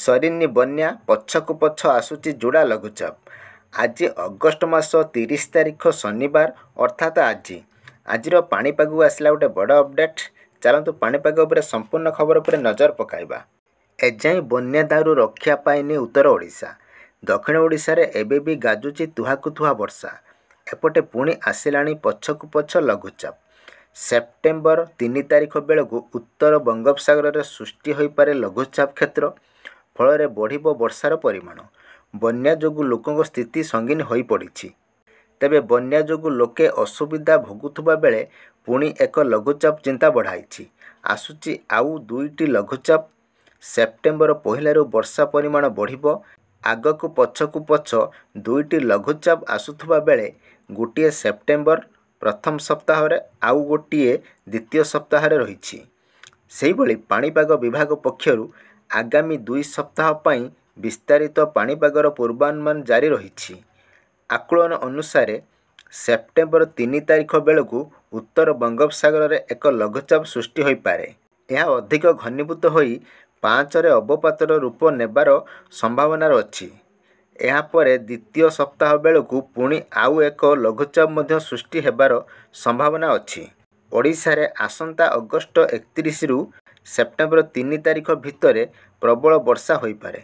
ସରିନି ବନ୍ୟା ପଛକୁ ପଛ ଆସୁଛି ଯୋଡ଼ା ଲଘୁଚାପ। ଆଜି ଅଗଷ୍ଟ ମାସ 30 ତାରିଖ ଶନିବାର ଅର୍ଥାତ୍ ଆଜିର ପାଣିପାଗକୁ ଆସିଲା ଗୋଟେ ବଡ଼ ଅପଡେଟ୍। ଚାଲନ୍ତୁ ପାଣିପାଗ ଉପରେ ସମ୍ପୂର୍ଣ୍ଣ ଖବର ଉପରେ ନଜର ପକାଇବା। ଏଯାଏଁ ବନ୍ୟା ଦାଉରୁ ରକ୍ଷା ପାଇନି ଉତ୍ତର ଓଡ଼ିଶା। ଦକ୍ଷିଣ ଓଡ଼ିଶାରେ ଏବେ ବି ଗାଜୁଛି ତୁହାକୁ ତୁହା ବର୍ଷା। ଏପଟେ ପୁଣି ଆସିଲାଣି ପଛକୁ ପଛ ଲଘୁଚାପ। ସେପ୍ଟେମ୍ବର 3 ତାରିଖ ବେଳକୁ ଉତ୍ତର ବଙ୍ଗୋପସାଗରରେ ସୃଷ୍ଟି ହୋଇପାରେ ଲଘୁଚାପ କ୍ଷେତ୍ର। ଫଳରେ ବଢ଼ିବ ବର୍ଷାର ପରିମାଣ। ବନ୍ୟା ଯୋଗୁଁ ଲୋକଙ୍କ ସ୍ଥିତି ସଙ୍ଗୀନ ହୋଇପଡ଼ିଛି। ତେବେ ବନ୍ୟା ଯୋଗୁଁ ଲୋକେ ଅସୁବିଧା ଭୋଗୁଥିବା ବେଳେ ପୁଣି ଏକ ଲଘୁଚାପ ଚିନ୍ତା ବଢ଼ାଇଛି। ଆସୁଛି ଆଉ 2ଟି ଲଘୁଚାପ। ସେପ୍ଟେମ୍ବର ପହିଲାରୁ ବର୍ଷା ପରିମାଣ ବଢ଼ିବ। ଆଗକୁ ପଛକୁ ପଛ 2ଟି ଲଘୁଚାପ ଆସୁଥିବା ବେଳେ ଗୋଟିଏ ସେପ୍ଟେମ୍ବର ପ୍ରଥମ ସପ୍ତାହରେ ଆଉ ଗୋଟିଏ ଦ୍ୱିତୀୟ ସପ୍ତାହରେ ରହିଛି। ସେହିଭଳି ପାଣିପାଗ ବିଭାଗ ପକ୍ଷରୁ ଆଗାମୀ 2 ସପ୍ତାହ ପାଇଁ ବିସ୍ତାରିତ ପାଣିପାଗର ପୂର୍ବାନୁମାନ ଜାରି ରହିଛି। ଆକଳନ ଅନୁସାରେ ସେପ୍ଟେମ୍ବର 3 ତାରିଖ ବେଳକୁ ଉତ୍ତର ବଙ୍ଗୋପସାଗରରେ ଏକ ଲଘୁଚାପ ସୃଷ୍ଟି ହୋଇପାରେ। ଏହା ଅଧିକ ଘନୀଭୂତ ହୋଇ 5ରେ ଅବପାତର ରୂପ ନେବାର ସମ୍ଭାବନା ଅଛି। ଏହାପରେ ଦ୍ୱିତୀୟ ସପ୍ତାହ ବେଳକୁ ପୁଣି ଆଉ ଏକ ଲଘୁଚାପ ମଧ୍ୟ ସୃଷ୍ଟି ହେବାର ସମ୍ଭାବନା ଅଛି। ଓଡ଼ିଶାରେ ଆସନ୍ତା ଅଗଷ୍ଟ 31ରୁ ସେପ୍ଟେମ୍ବର 3 ତାରିଖ ଭିତରେ ପ୍ରବଳ ବର୍ଷା ହୋଇପାରେ।